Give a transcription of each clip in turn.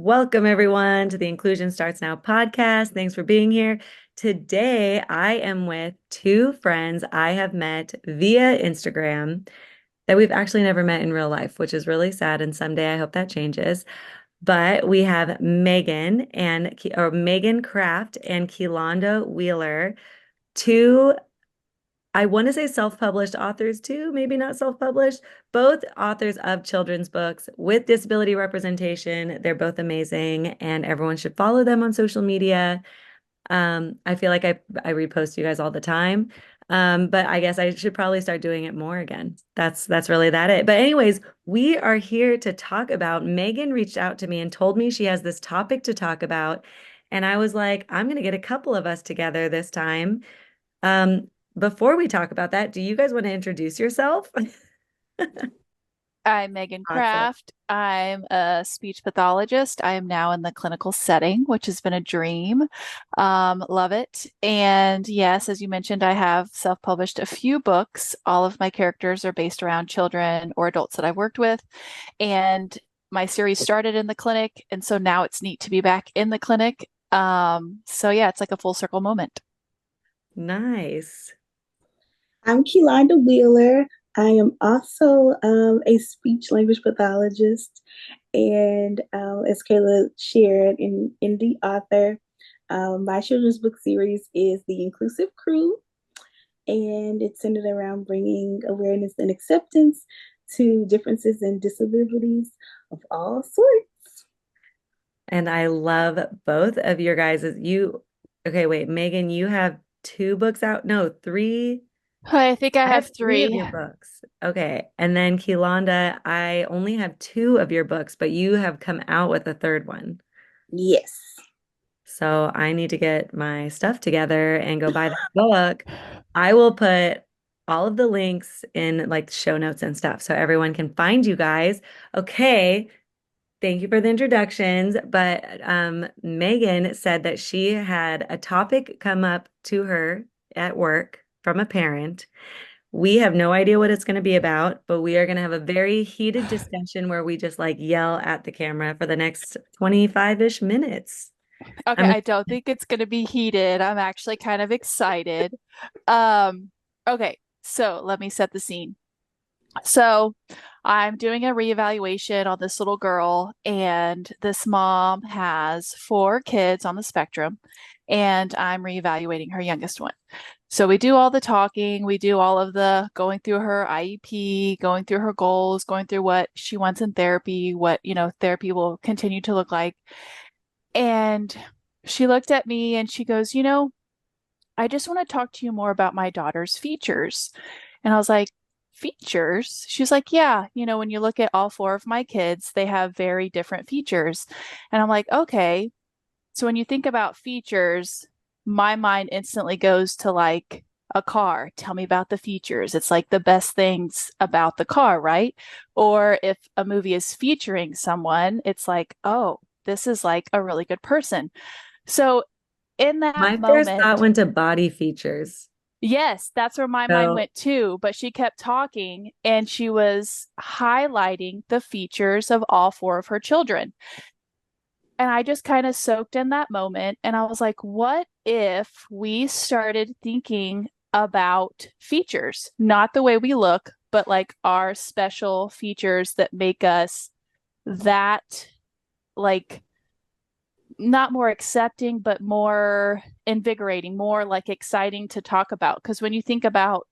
Welcome, everyone, to the Inclusion Starts Now podcast. Thanks for being here. Today, I am with two friends I have met via Instagram that we've actually never met in real life, which is really sad. And someday I hope that changes. But we have Megan Kraft and Keylonda Wheeler, two I want to say self-published authors too, maybe not self-published, both authors of children's books with disability representation. They're both amazing and everyone should follow them on social media. I feel like I repost you guys all the time. But I guess I should probably start doing it more again. That's really that it. But anyways, we are here to talk about Megan reached out to me and told me she has this topic to talk about. And I was like, I'm gonna get a couple of us together this time. Um, Before we talk about that, do you guys want to introduce yourself? I'm Megan Awesome. Kraft. I'm a speech pathologist. I am now in the clinical setting, which has been a dream. Love it. And yes, as you mentioned, I have self-published a few books. All of my characters are based around children or adults that I've worked with. And my series started in the clinic, and so now it's neat to be back in the clinic. So yeah, it's like a full circle moment. Nice. I'm Keylonda Wheeler. I am also a speech language pathologist, and as Kayla shared, in the author, my children's book series is The Inclusive Crew, and it's centered around bringing awareness and acceptance to differences and disabilities of all sorts. And I love both of your guys. Okay, wait, Megan, you have two books out? No, three. I think I I have have three of three. your books. Okay. And then Keylonda, I only have two of your books, but you have come out with a third one. Yes. So I need to get my stuff together and go buy that book. I will put all of the links in like show notes and stuff so everyone can find you guys. Okay. Thank you for the introductions. But Megan said that she had a topic come up to her at work from a parent. We have no idea what it's going to be about, but we are going to have a very heated discussion where we just like yell at the camera for the next 25-ish minutes. Okay, I'm I don't think it's going to be heated. I'm actually kind of excited. Um, okay, so let me set the scene. So I'm doing a reevaluation on this little girl, and this mom has four kids on the spectrum, and I'm reevaluating her youngest one. So we do all the talking, we do all of the going through her IEP, going through her goals, going through what she wants in therapy, what, therapy will continue to look like. And she looked at me and she goes, I just want to talk to you more about my daughter's features. And I was like, features? She's like, yeah, when you look at all four of my kids, they have very different features. And I'm like, okay. So when you think about features, my mind instantly goes to like a car. Tell me about the features. It's like the best things about the car, right? Or if a movie is featuring someone, it's like, oh, this is like a really good person. So in that My first thought moment, went to body features. yes, that's where my mind So went too. But she kept talking and she was highlighting the features of all four of her children. And I just kind of soaked in that moment. And I was like, what if we started thinking about features, not the way we look, but like our special features that make us that, like, not more accepting, but more invigorating, more like exciting to talk about. Because when you think about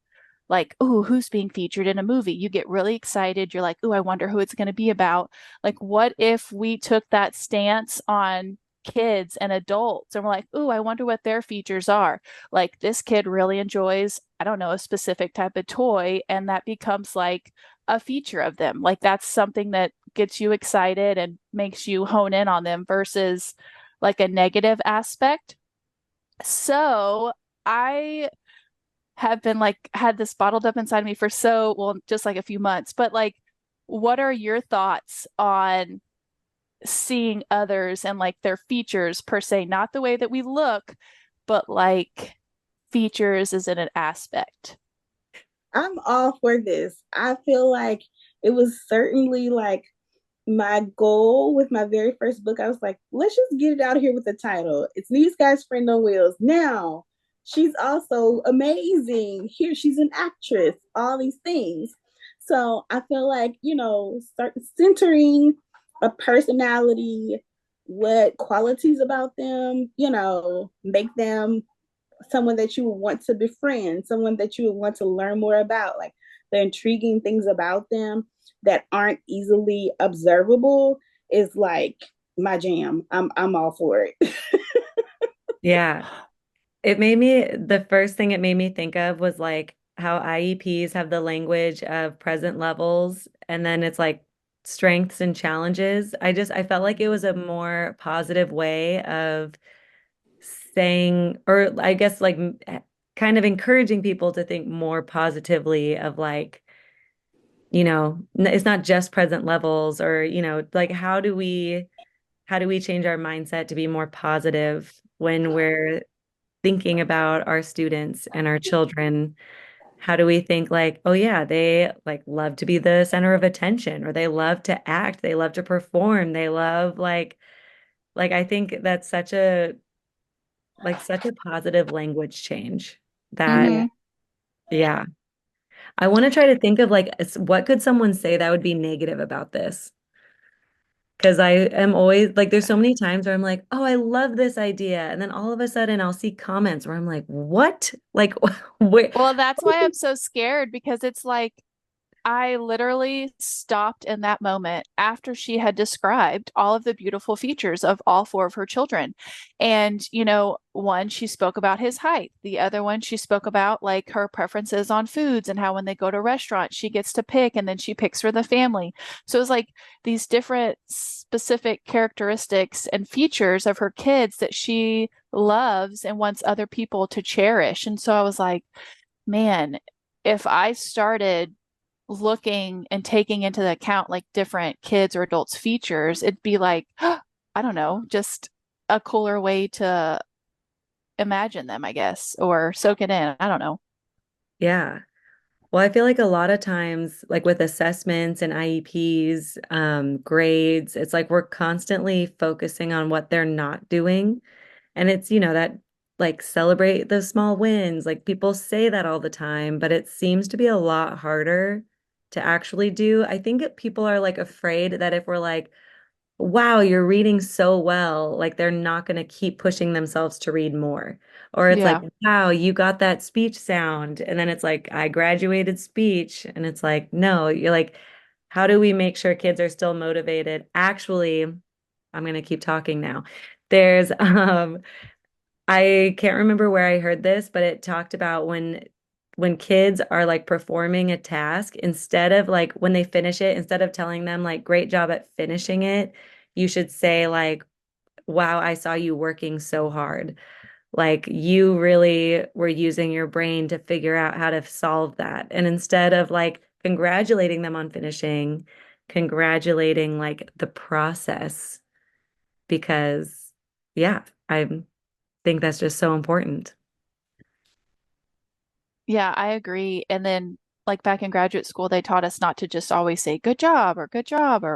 like, oh, who's being featured in a movie, you get really excited. You're like, oh, I wonder who it's going to be about. Like, what if we took that stance on kids and adults and we're like, oh, I wonder what their features are. Like, this kid really enjoys, I don't know, a specific type of toy, and that becomes like a feature of them. Like, that's something that gets you excited and makes you hone in on them versus like a negative aspect. So I have been like had this bottled up inside of me for well, just like a few months. But like, what are your thoughts on seeing others and like their features per se, not the way that we look, but like features as in an aspect? I'm all for this. I feel like it was certainly like my goal with my very first book, I was like, let's just get it out of here with the title. It's These Guys' Friend on Wheels. Now, she's also amazing. Here, she's an actress, all these things. So I feel like, start centering a personality, what qualities about them, make them someone that you would want to befriend, someone that you would want to learn more about, like the intriguing things about them that aren't easily observable is like my jam. I'm all for it. Yeah. The first thing it made me think of was like how IEPs have the language of present levels and then it's like strengths and challenges. I felt like it was a more positive way of saying, or I guess like kind of encouraging people to think more positively of like, it's not just present levels or, like how do we change our mindset to be more positive when we're thinking about our students and our children? How do we think like, oh yeah, they like love to be the center of attention or they love to act, they love to perform, they love like I think that's such a positive language change that Hmm. yeah. I want to try to think of like what could someone say that would be negative about this? Because I am always like, there's so many times where I'm like, oh, I love this idea. And then all of a sudden I'll see comments where I'm like, what? Like, where? Well, that's why I'm so scared because it's like I literally stopped in that moment after she had described all of the beautiful features of all four of her children. And, one, she spoke about his height. The other one, she spoke about like her preferences on foods and how when they go to restaurants, she gets to pick and then she picks for the family. So it's like these different specific characteristics and features of her kids that she loves and wants other people to cherish. And so I was like, man, if I started looking and taking into account like different kids or adults features, it'd be like I don't know, just a cooler way to imagine them, I guess, or soak it in. I don't know. Yeah. Well, I feel like a lot of times, like with assessments and IEPs, grades, it's like we're constantly focusing on what they're not doing. And it's, that like celebrate those small wins. Like people say that all the time, but it seems to be a lot harder to actually do. I think people are like afraid that if we're like, wow, you're reading so well, like they're not going to keep pushing themselves to read more. Or it's like, Yeah. wow, you got that speech sound. And then it's like, I graduated speech. And it's like, no, you're like, how do we make sure kids are still motivated? Actually, I'm going to keep talking now. There's I can't remember where I heard this, but it talked about when kids are like performing a task, instead of like when they finish it, instead of telling them like great job at finishing it, you should say like, wow, I saw you working so hard. Like you really were using your brain to figure out how to solve that. And instead of like congratulating them on finishing, congratulating like the process because yeah, I'm think that's just so important. Yeah, I agree. And then, like back in graduate school, they taught us not to just always say good job or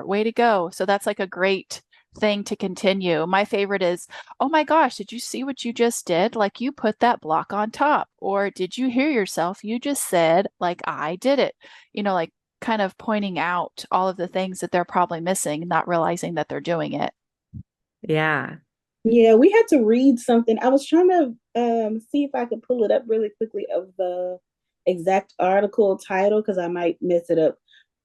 way to go. So that's like a great thing to continue. My favorite is, oh my gosh, did you see what you just did? Like you put that block on top. Or did you hear yourself? You just said, like, I did it. Like kind of pointing out all of the things that they're probably missing, not realizing that they're doing it. Yeah. Yeah, we had to read something. I was trying to see if I could pull it up really quickly of the exact article title because I might mess it up.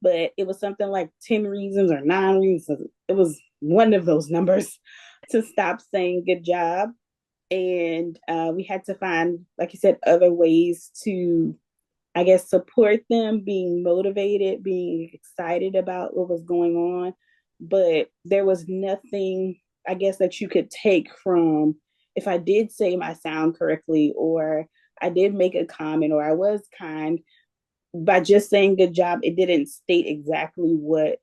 But it was something like 10 reasons or 9 reasons. It was one of those numbers to stop saying good job. And we had to find, like you said, other ways to, I guess, support them being motivated, being excited about what was going on. But there was nothing, I guess, that you could take from if I did say my sound correctly, or I did make a comment, or I was kind. By just saying good job, it didn't state exactly what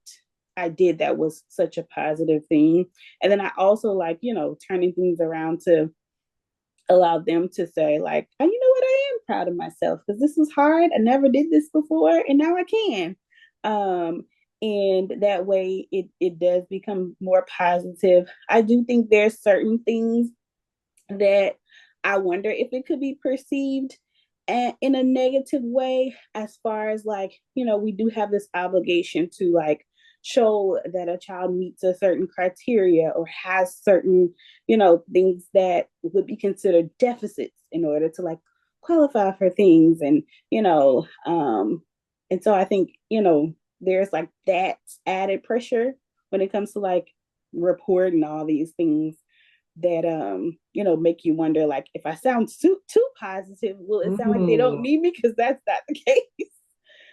I did that was such a positive thing. And then I also like, turning things around to allow them to say like, oh, you know what, I am proud of myself because this was hard. I never did this before and now I can. and that way it does become more positive. I do think there's certain things that I wonder if it could be perceived in a negative way, as far as like, we do have this obligation to like show that a child meets a certain criteria or has certain, things that would be considered deficits in order to like qualify for things. And so I think, there's like that added pressure when it comes to like reporting all these things that make you wonder, like, if I sound too positive, will it sound like they don't Ooh, need me? Because that's not the case.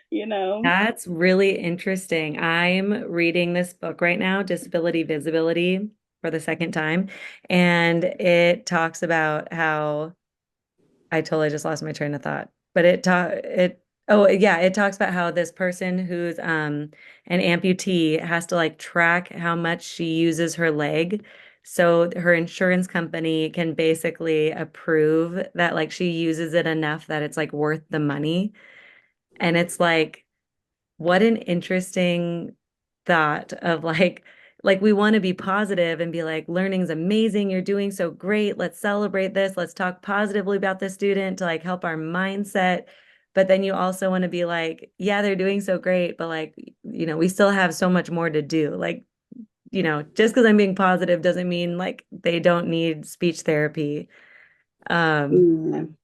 you know that's really interesting. I'm reading this book right now, Disability Visibility, for the second time, and it talks about how I totally just lost my train of thought. But it talks about how this person who's an amputee has to like track how much she uses her leg. So her insurance company can basically approve that like she uses it enough that it's like worth the money. And it's like what an interesting thought of like we want to be positive and be like learning's amazing, you're doing so great, let's celebrate this, let's talk positively about the student to like help our mindset. But then you also want to be like, yeah, they're doing so great, but like, we still have so much more to do. Like, just because I'm being positive doesn't mean like they don't need speech therapy. Um,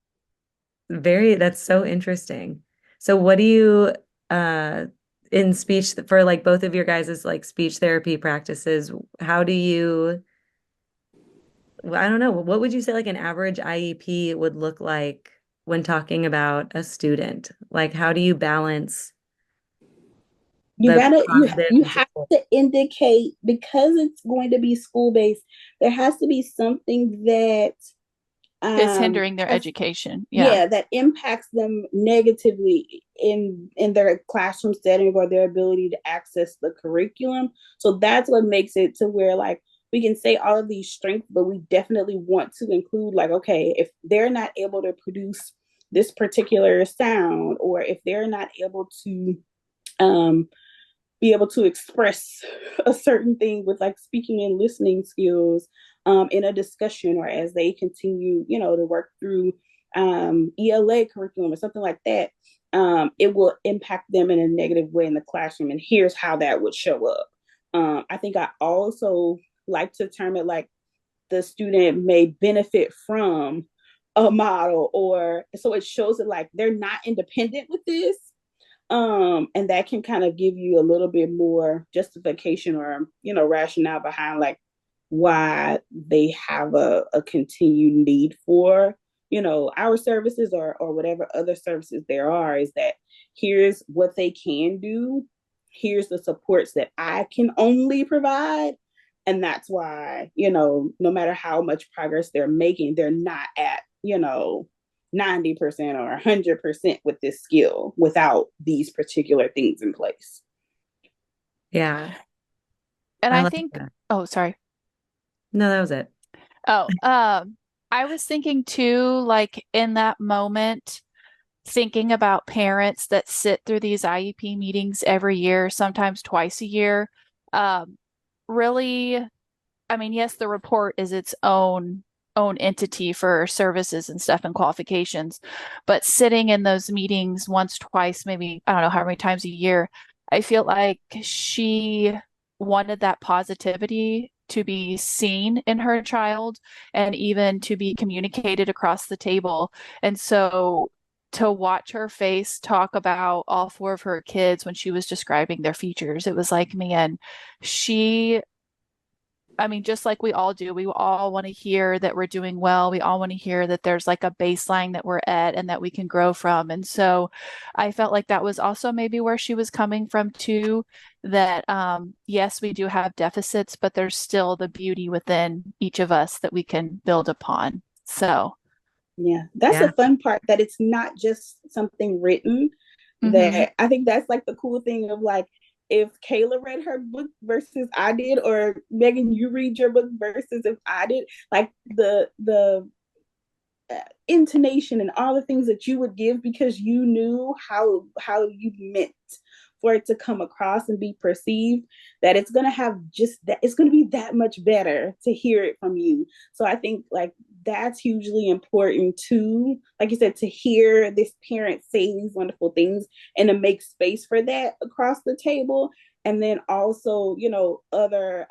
yeah. that's so interesting. So what do you uh in speech for like both of your guys' like speech therapy practices, how do you I don't know, what would you say like an average IEP would look like when talking about a student? Like how do you balance you the gotta you positive you and have support? to indicate, because it's going to be school based, there has to be something that Is hindering their as education. Yeah. yeah, that impacts them negatively in their classroom setting or their ability to access the curriculum. So that's what makes it to where like we can say all of these strengths, but we definitely want to include like, okay, if they're not able to produce this particular sound, or if they're not able to um be able to express a certain thing with like speaking and listening skills in a discussion, or as they continue, to work through ELA curriculum or something like that, it will impact them in a negative way in the classroom. And here's how that would show up. I think I also like to term it like the student may benefit from a model, or so it shows it like they're not independent with this, and that can kind of give you a little bit more justification or rationale behind like why they have a continued need for our services, or whatever other services there are. Is that here's what they can do, here's the supports that I can only provide, and that's why no matter how much progress they're making, they're not at 90% or 100% with this skill without these particular things in place. Yeah, And I I like think, that. oh, sorry. No, that was it. Oh, I was thinking too, like in that moment, thinking about parents that sit through these IEP meetings every year, sometimes twice a year. Um, really, I mean, yes, the report is its own entity for services and stuff and qualifications, but sitting in those meetings once, twice, maybe I don't know how many times a year, I feel like she wanted that positivity to be seen in her child and even to be communicated across the table. And so to watch her face talk about all four of her kids when she was describing their features, it was like, man, she I mean, just like we all do, we all want to hear that we're doing well. We all want to hear that there's like a baseline that we're at and that we can grow from. And so I felt like that was also maybe where she was coming from too, that yes, we do have deficits, but there's still the beauty within each of us that we can build upon. So, Yeah, that's the Yeah. fun part, that it's not just something written. mhm. That I think that's like the cool thing of like, if Kayla read her book versus I did, or Megan, you read your book versus if I did, like the intonation and all the things that you would give because you knew how you meant for it to come across and be perceived, that it's going to have just that, it's going to be that much better to hear it from you. So I think like that's hugely important too. Like you said, to hear this parent say these wonderful things and to make space for that across the table. And then also, other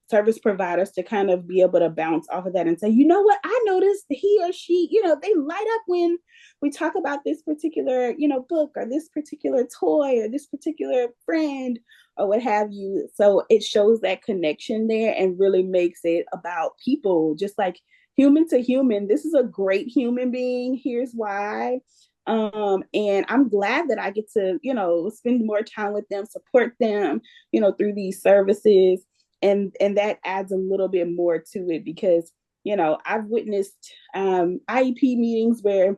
service providers to kind of be able to bounce off of that and say, you know what, I noticed he or she, they light up when we talk about this particular, book or this particular toy or this particular friend or what have you. So it shows that connection there and really makes it about people, just like human to human. This is a great human being. Here's why. And I'm glad that I get to, spend more time with them, support them, through these services. And that adds a little bit more to it because, I've witnessed IEP meetings where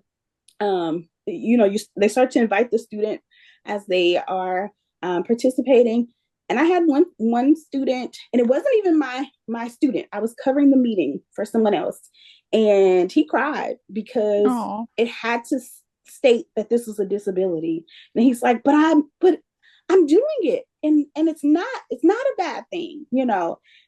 they start to invite the student as they are participating. And I had one student, and it wasn't even my student. I was covering the meeting for someone else, and he cried because Oh, it had to state that this was a disability. And he's like, but I'm doing it, and it's not a bad thing.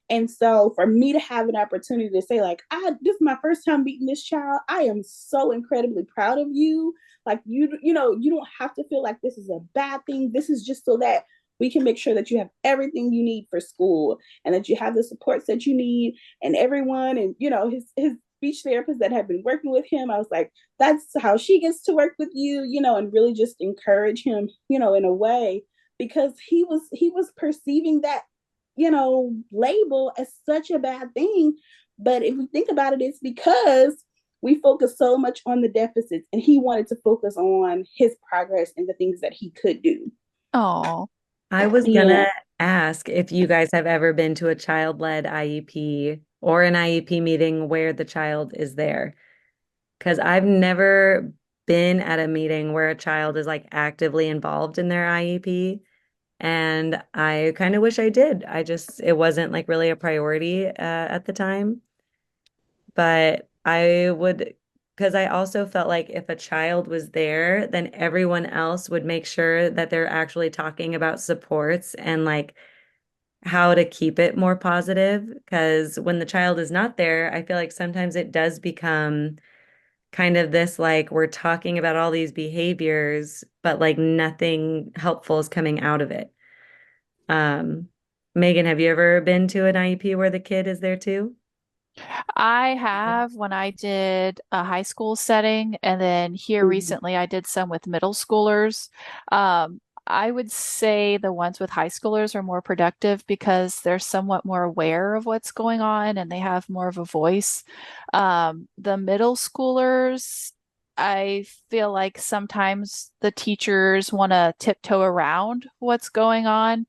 And so for me to have an opportunity to say, like, this is my first time meeting this child, I am so incredibly proud of you. Like, you don't have to feel like this is a bad thing. This is just so that we can make sure that you have everything you need for school and that you have the supports that you need. And everyone, and his speech therapist that had been working with him, I was like, that's how she gets to work with you, and really just encourage him, in a way, because he was perceiving that, label as such a bad thing. But if we think about it, it's because we focus so much on the deficits, and he wanted to focus on his progress and the things that he could do. oh, I was Yeah. gonna ask if you guys have ever been to a child-led IEP or an IEP meeting where the child is there. Because I've never been at a meeting where a child is like actively involved in their IEP. And I kind of wish I did. It wasn't like really a priority at the time. But because I also felt like if a child was there, then everyone else would make sure that they're actually talking about supports and like how to keep it more positive. Because when the child is not there, I feel like sometimes it does become kind of this like we're talking about all these behaviors, but like nothing helpful is coming out of it. Um, Megan, have you ever been to an IEP where the kid is there too? I have when I did a high school setting, and then here Mhm. recently I did some with middle schoolers. I would say the ones with high schoolers are more productive because they're somewhat more aware of what's going on and they have more of a voice. The middle schoolers, I feel like sometimes the teachers want to tiptoe around what's going on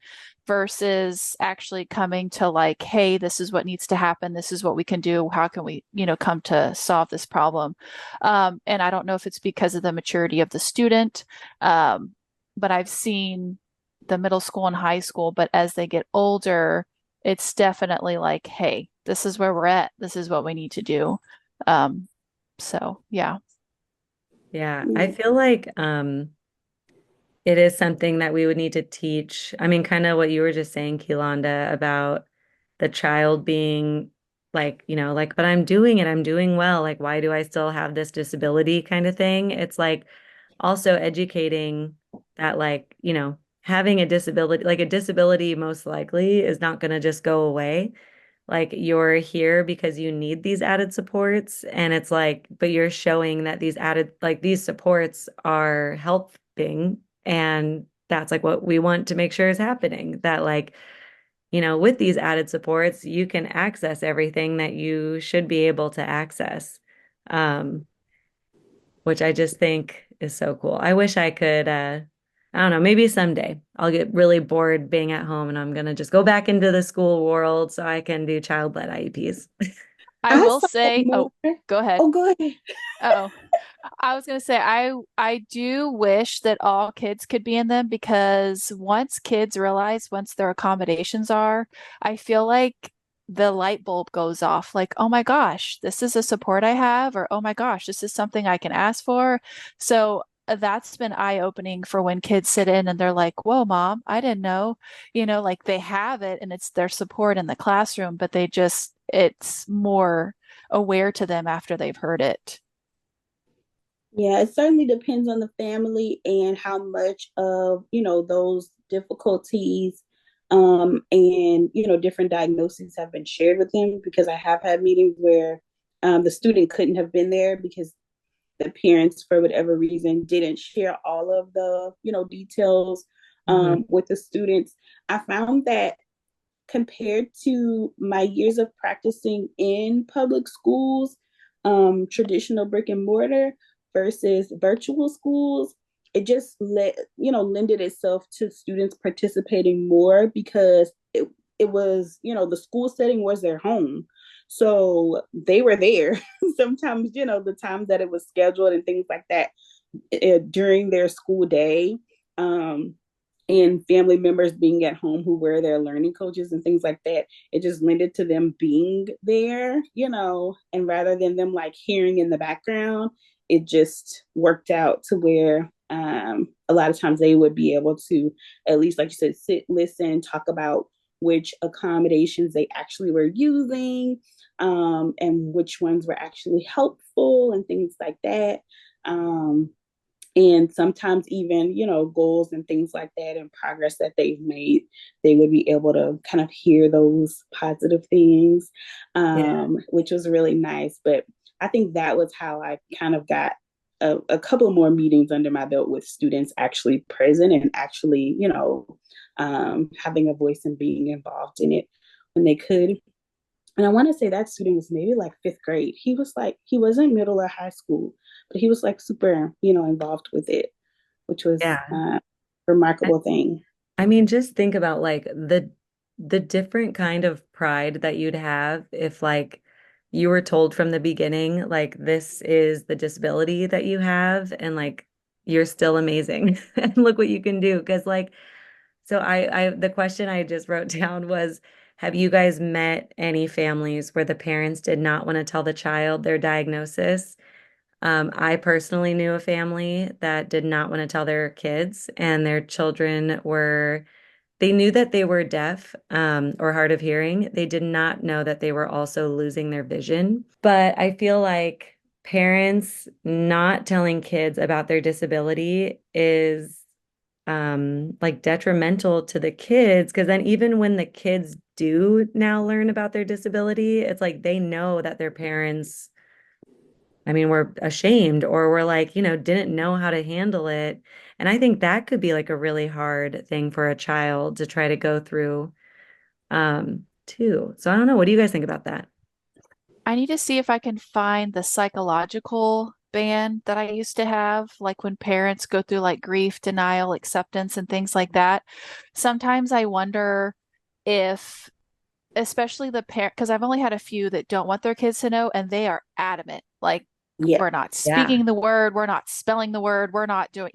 versus actually coming to like, hey, this is what needs to happen. This is what we can do. How can we, come to solve this problem? And I don't know if it's because of the maturity of the student, but I've seen the middle school and high school, but as they get older, it's definitely like, hey, this is where we're at. This is what we need to do. Um, so yeah. Yeah, I Yeah. feel like it is something that we would need to teach. I mean, kind of what you were just saying, Keylonda, about the child being like, like, but I'm doing it, I'm doing well. Like, why do I still have this disability kind of thing? It's like also educating that, like, having a disability, like a disability most likely is not going to just go away. Like you're here because you need these added supports. And it's like, but you're showing that these supports are helping. And that's like what we want to make sure is happening. That like, with these added supports, you can access everything that you should be able to access. Um, which I just think is so cool. I wish I could I don't know, maybe someday I'll get really bored being at home and I'm gonna just go back into the school world so I can do child-led IEPs. I I will saw say, more. oh, go ahead. Oh, go ahead. Oh, I was gonna say I do wish that all kids could be in them because once kids realize once their accommodations are, I feel like the light bulb goes off like, oh my gosh, this is a support I have, or oh my gosh, this is something I can ask for. So that's been eye-opening for when kids sit in and they're like, whoa, mom, I didn't know, like they have it and it's their support in the classroom, but it's more aware to them after they've heard it. Yeah, it certainly depends on the family and how much of, those difficulties and, different diagnoses have been shared with them, because I have had meetings where the student couldn't have been there because the parents, for whatever reason, didn't share all of the, details Mhm. with the students. I found that compared to my years of practicing in public schools, traditional brick and mortar versus virtual schools, it just lended itself to students participating more, because it was, the school setting was their home. So they were there sometimes, the times that it was scheduled and things like that, during their school day. Um, and family members being at home who were their learning coaches and things like that, it just lended to them being there, and rather than them like hearing in the background, it just worked out to where a lot of times they would be able to, at least like you said, sit, listen, talk about which accommodations they actually were using, and which ones were actually helpful and things like that. um, and sometimes even, goals and things like that and progress that they've made, they would be able to kind of hear those positive things, Yeah. which was really nice. But I think that was how I kind of got a couple more meetings under my belt with students actually present and actually, having a voice and being involved in it when they could. And I want to say that student was maybe like fifth grade. He wasn't middle or high school, but he was like super, involved with it, which was Yeah. a remarkable thing. I mean, just think about like the different kind of pride that you'd have if like you were told from the beginning, like this is the disability that you have and like you're still amazing and look what you can do. Because like so the question I just wrote down was, have you guys met any families where the parents did not want to tell the child their diagnosis? I personally knew a family that did not want to tell their kids, and their children were they knew that they were deaf, or hard of hearing. They did not know that they were also losing their vision. But I feel like parents not telling kids about their disability is like detrimental to the kids, because then even when the kids do now learn about their disability, it's like they know that their parents, I mean, were ashamed or were like, didn't know how to handle it. And I think that could be like a really hard thing for a child to try to go through, too. So I don't know. What do you guys think about that? I need to see if I can find the psychological band that I used to have, like when parents go through like grief, denial, acceptance, and things like that. Sometimes I wonder if, especially the parent, because I've only had a few that don't want their kids to know, and they are adamant, like, Yeah. we're not Yeah. speaking the word, we're not spelling the word, we're not doing.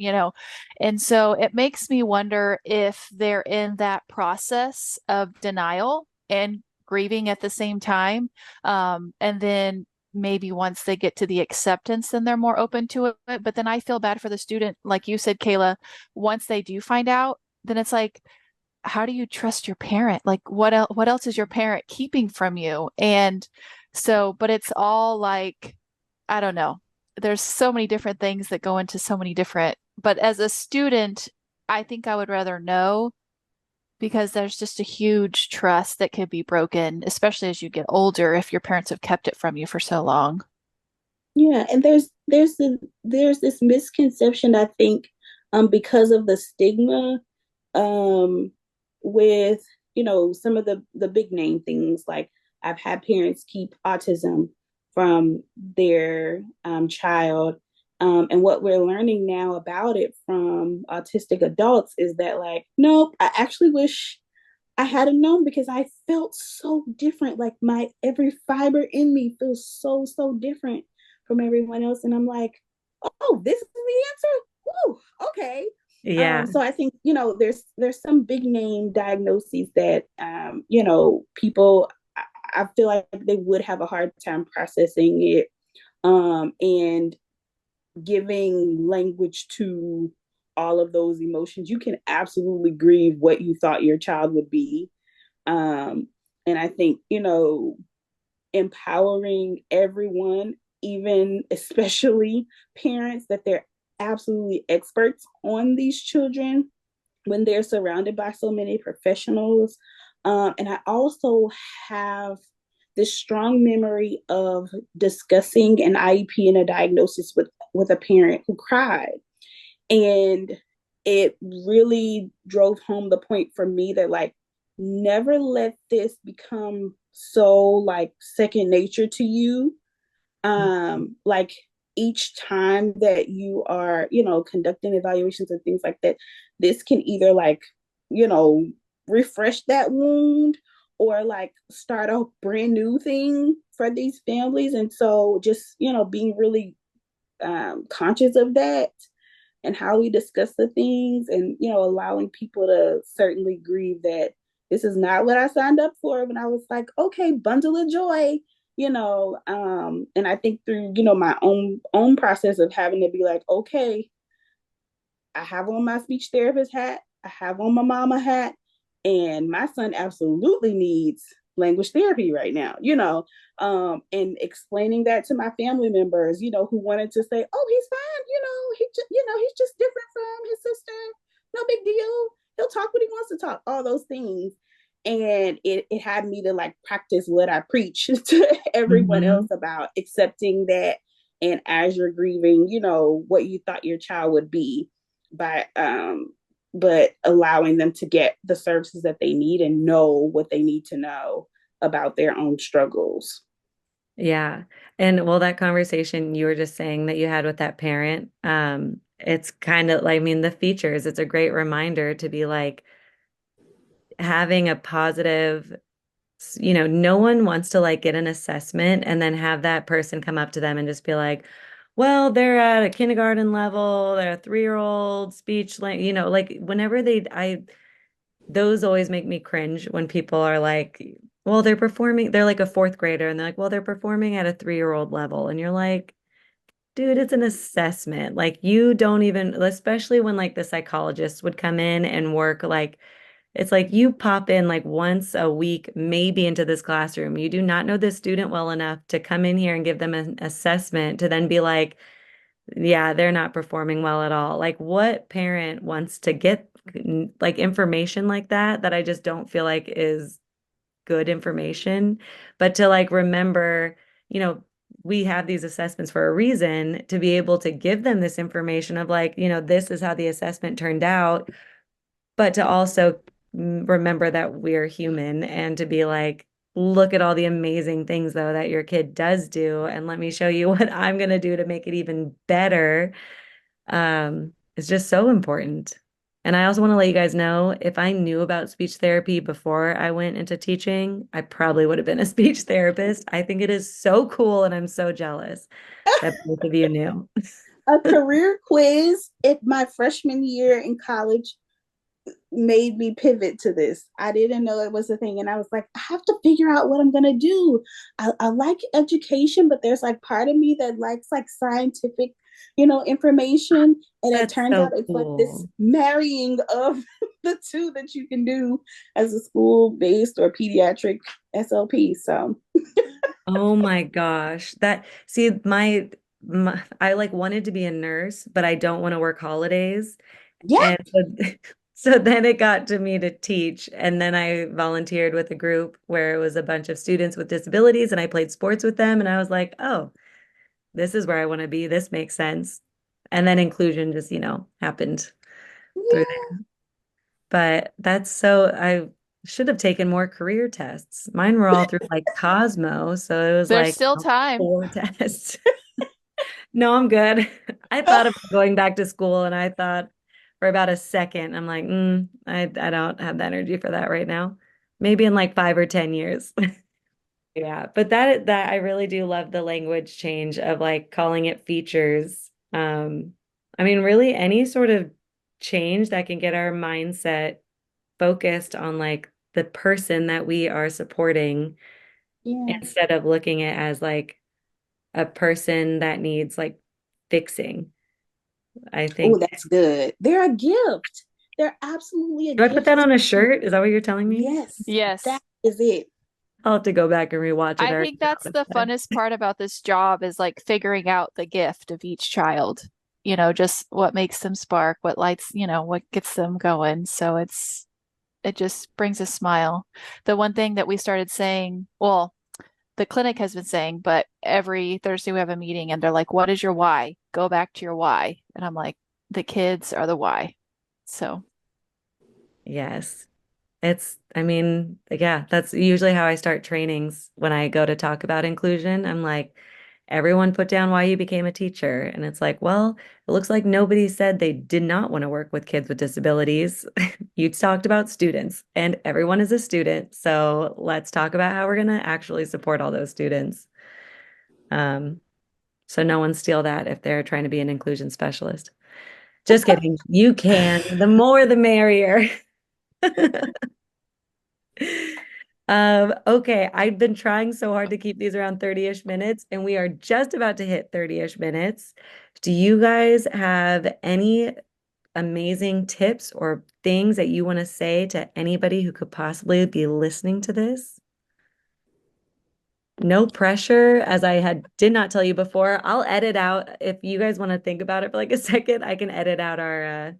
And so it makes me wonder if they're in that process of denial and grieving at the same time. And then maybe once they get to the acceptance, then they're more open to it. But then I feel bad for the student, like you said, Kayla, once they do find out, then it's like, how do you trust your parent? Like what else is your parent keeping from you? And so, but it's all like, I don't know. There's so many different things that go into so many different, but as a student, I think I would rather know, because there's just a huge trust that could be broken, especially as you get older if your parents have kept it from you for so long. Yeah, and there's this misconception, I think, because of the stigma, um with, some of the big name things. Like, I've had parents keep autism from their child, and what we're learning now about it from autistic adults is that, like, nope, I actually wish I hadn't known, because I felt so different. Like, my every fiber in me feels so, so different from everyone else. And I'm like, oh, this is the answer. Woo, okay. Yeah. So I think, there's some big name diagnoses that, people, I feel like they would have a hard time processing it. And giving language to all of those emotions, you can absolutely grieve what you thought your child would be. Um, and I think, empowering everyone, even especially parents, that they're absolutely experts on these children when they're surrounded by so many professionals. And I also have this strong memory of discussing an IEP and a diagnosis with a parent who cried. And it really drove home the point for me that, like, never let this become so like second nature to you. Like, each time that you are, conducting evaluations and things like that, this can either, like, you know refresh that wound, or like start a brand new thing for these families. And so just, being really conscious of that and how we discuss the things, and allowing people to certainly grieve that this is not what I signed up for when I was like, okay, bundle of joy. And I think through, my own process of having to be like, okay, I have on my speech therapist hat, I have on my mama hat, and my son absolutely needs language therapy right now, and explaining that to my family members, who wanted to say, oh, he's fine, he's just different from his sister, no big deal. He'll talk when he wants to talk, all those things. And it had me to like practice what I preach to everyone else Mhm. about accepting that. And as you're grieving, what you thought your child would be, by but allowing them to get the services that they need and know what they need to know about their own struggles. Yeah. And well, that conversation you were just saying that you had with that parent, it's kind of like, I mean, the features, it's a great reminder to be like having a positive, no one wants to like get an assessment and then have that person come up to them and just be like, well, they're at a kindergarten level, they're a 3-year-old speech, like whenever those always make me cringe when people are like, well, they're like a fourth grader and they're like, well, they're performing at a 3-year-old level. And you're like, dude, it's an assessment. Like, you don't even, especially when like the psychologists would come in and work, like, it's like you pop in like once a week, maybe into this classroom. You do not know this student well enough to come in here and give them an assessment to then be like, yeah, they're not performing well at all. Like, what parent wants to get like information like that I just don't feel like is good information? But to like remember, you know, we have these assessments for a reason to be able to give them this information of like, this is how the assessment turned out, but to also remember that we're human and to be like, look at all the amazing things though that your kid does do, and let me show you what I'm going to do to make it even better. It's just so important. And I also want to let you guys know, if I knew about speech therapy before I went into teaching, I probably would have been a speech therapist. I think it is so cool, and I'm so jealous that both of you knew. A career quiz at my freshman year in college made me pivot to this. I didn't know it was a thing. And I was like, I have to figure out what I'm going to do. I like education, but there's like part of me that likes like scientific, information. And it That's turns out so it's like this cool. marrying of the two that you can do as a school based or pediatric SLP. So, Oh my gosh. See, I like wanted to be a nurse, but I don't want to work holidays. yeah. And so, so then it got to me to teach. And then I volunteered with a group where it was a bunch of students with disabilities and I played sports with them. And I was like, oh, this is where I want to be. This makes sense. And then inclusion just, happened through Yeah. there. But I should have taken more career tests. Mine were all through like Cosmo. So it was There's like still time. 4 tests. No, I'm good. I thought about going back to school and I thought for about a second, I'm like, I don't have the energy for that right now. Maybe in like 5 or 10 years. Yeah, but that I really do love the language change of like calling it features. I mean, really any sort of change that can get our mindset focused on like the person that we are supporting Yeah. instead of looking at it as like a person that needs like fixing. I Oh, think. that's good. They're a gift. They're absolutely a Do I put that gift. on a shirt? Is that what you're telling me? Yes, that Yes. is it. I'll have to go back and rewatch it. I I already think that's forgot the what funnest part about this job is like figuring out the gift of each child. You know, just what makes them spark, what lights, what gets them going. So it just brings a smile. The one thing that we started saying, well, the clinic has been saying, but every Thursday we have a meeting and they're like, what is your why? Go back to your why. And I'm like, the kids are the why. So, Yes. I mean, yeah, that's usually how I start trainings when I go to talk about inclusion. I'm like, everyone put down why you became a teacher. And it's like, well, it looks like nobody said they did not want to work with kids with disabilities. You talked about students, and everyone is a student. So let's talk about how we're going to actually support all those students. Um, so no one steal that if they're trying to be an inclusion specialist. Just kidding. You can. The more, the merrier. Okay, I've been trying so hard to keep these around 30-ish minutes, and we are just about to hit 30-ish minutes. Do you guys have any amazing tips or things that you want to say to anybody who could possibly be listening to this? No pressure, as I did not tell you before. I'll edit out if you guys want to think about it for like a second. I can edit out our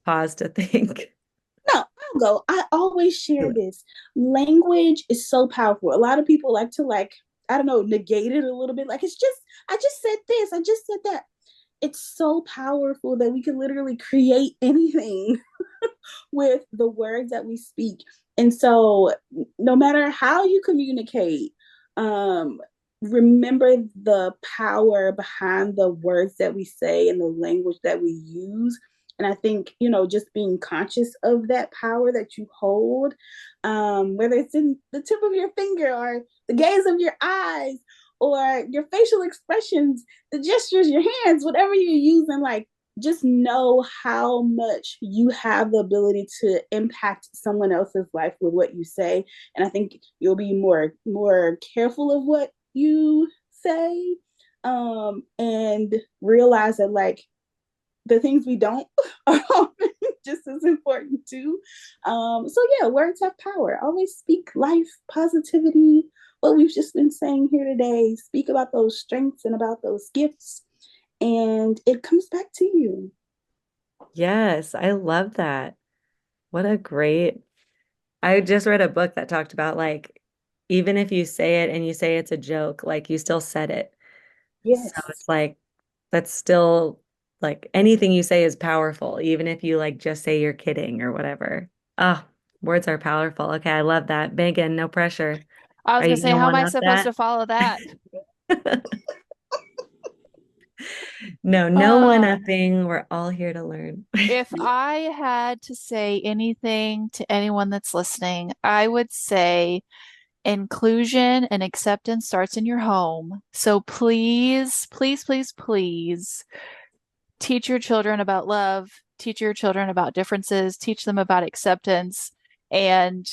pause to think. No, I'll go. I always share this. Language is so powerful. A lot of people like to I don't know, negate it a little bit. Like I just said this, I just said that. It's so powerful that we can literally create anything with the words that we speak. And so no matter how you communicate, um, remember the power behind the words that we say and the language that we use. And I think, just being conscious of that power that you hold, whether it's in the tip of your finger or the gaze of your eyes or your facial expressions, the gestures, your hands, whatever you're using, like just know how much you have the ability to impact someone else's life with what you say. And I think you'll be more careful of what you say, and realize that the things we don't are just as important too. So yeah, words have power. Always speak life, positivity, what we've just been saying here today. Speak about those strengths and about those gifts, and it comes back to you. Yes, I love that. What a great. I just read a book that talked about like even if you say it and you say it's a joke, like you still said it. So Yes. it's like that's still like anything you say is powerful, even if you like just say you're kidding or whatever. Oh, words are powerful. Okay, I love that. Megan, no pressure. I was Are going you to say, gonna how am one I up supposed that? to follow that? No, no one Uh, upping. We're all here to learn. if I had to say anything to anyone that's listening, I would say inclusion and acceptance starts in your home. So please, please, please, please teach your children about love, teach your children about differences, teach them about acceptance, and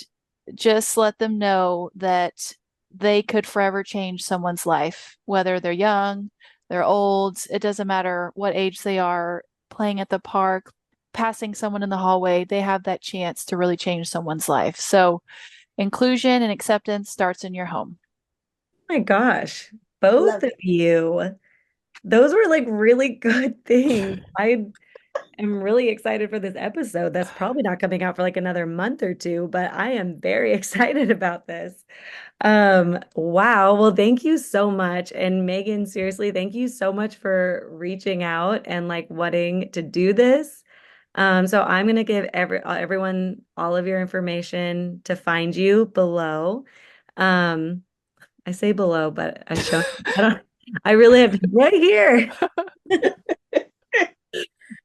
just let them know that they could forever change someone's life, whether they're young, they're old, it doesn't matter what age they are, playing at the park, passing someone in the hallway, they have that chance to really change someone's life. So, inclusion and acceptance starts in your home. My gosh, both Love of it. you. Those were like really good things. I'm really excited for this episode. That's probably not coming out for like another month or two, but I am very excited about this. Wow. Well, thank you so much. And Megan, seriously, thank you so much for reaching out and like wanting to do this. So I'm gonna give everyone all of your information to find you below. Um, I say below, but I don't I really have right here.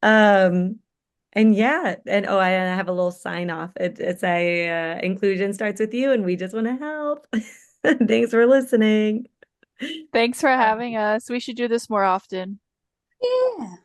Um, and yeah, and oh, I have a little sign off. It's a inclusion starts with you, and we just want to help. Thanks for listening. Thanks for having us. We should do this more often. Yeah.